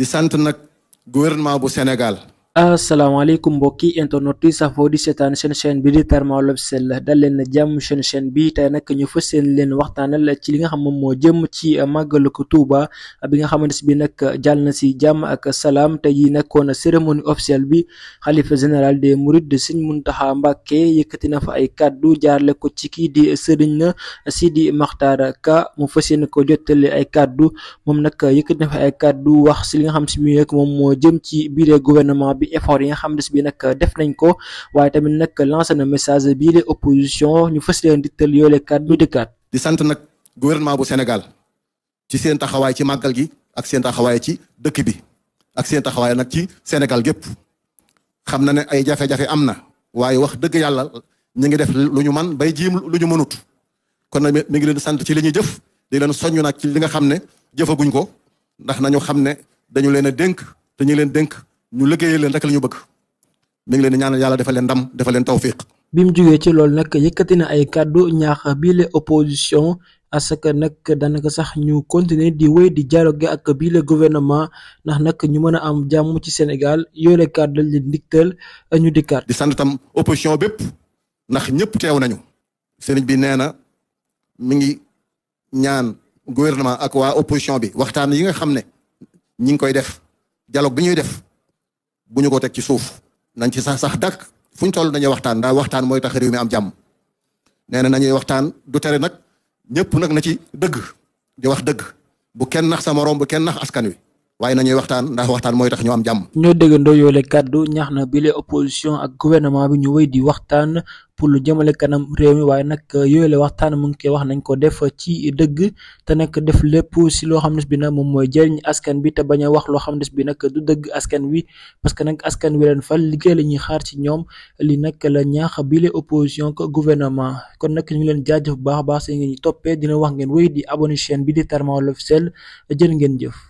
di sant nag gouvernement bu Sénégal. asalaamaaleykum mbokki internet yi safoo di seetaan seen chaîne bi di Thermal Officiel dal leen jàmm seen chaîne bi tey nag ñu fas leen waxtaanal ci li nga xam moom moo jëm ci màggalu ko Touba bi nga xamante si bi nag jàll na si jàmm ak salaam tey jii nekkoon cérémonie officielle bi xalifa général des mourides Serigne Mountakha Mbacké yëkkati na fa ay kaddu jaarle ko ci kii di Serigne Sidi Makhtar Ka mu fas yéene ko jottali ay kaddu moom nag yëkkati na fa ay kaddu wax si li nga xam si bi nag moom moo jëm ci biir gouvernement bi effort yi nga xam ne bi nag def nañ ko waaye tamit nag lancé na message bii de opposition ñu fas leen di tël yoole kàddu dëkkaat di sant nag gouvernement bu Sénégal ci seen taxawaay ci màggal gi ak seen taxawaay ci dëkk bi ak seen taxawaay nag ci Sénégal gépp xam na ne ay jafe-jafe am na waaye wax dëgg yàlla ñu ngi def lu ñu man bay jiim lu ñu mënut kon nag mi ngi leen di sant ci li ñuy jëf di leen soññ nag ci li nga xam ne jëfaguñ ko ndax nañu xam ne dañu leen a dénk te ñu leen dénk ñu liggéeyee leen rek la ñu bëgg mi ngi leen di ñaanal yàlla defal leen ndam defal leen tawfiq. bi mu jógee ci loolu nag yëkkati na ay kàddu ñaax biile opposition parce que nag daanaka sax ñu continuer di wéy di dialogue ak biile gouvernement ndax nag ñu mën a am jàmm ci Sénégal yoole kàddu lañ leen digtal ñu dikkaat. di sant tam opposition bépp ndax ñëpp teew nañu sëriñ bi nee na mi ngi ñaan gouvernement ak waa opposition bi waxtaan yi nga xam ne ñi ngi koy def dialogue bi ñuy def. bu ñu ko teg ci suuf nañ ci sax dakk fu ñu toll dañuy waxtaan ndax waxtaan mooy tax réew mi am jàmm nee na nañuy waxtaan du tere nag ñëpp nag na ci dëgg di wax dëgg bu kenn nax sa morom bu kenn nax askan wi waaye nañuy waxtaan ndax waxtaan mooy tax ñu am jàmm. ñoo déggandoo yoole kàddu ñaax na bile opposition ak gouvernement bi ñu wéy di waxtaan pour lu jëmale kanam réew mi waaye nag yooyu waxtaan mu ngi koy wax nañ ko def ci dëgg te nag def lépp si loo xam ne bi nag moom mooy jëriñ askan bi te bañ a wax loo xam ne bi nag du dëgg askan wi parce que nag askan wi leen fal liggéey la ñuy xaar ci ñoom li nag la ñaax bile opposition ko gouvernement kon nag ñu ngi leen jaajëf bu baax a baax si ngeen ñu toppee dina wax ngeen wéy di abonné chaîne bi di Thermal Officiel jërë ngeen jëf.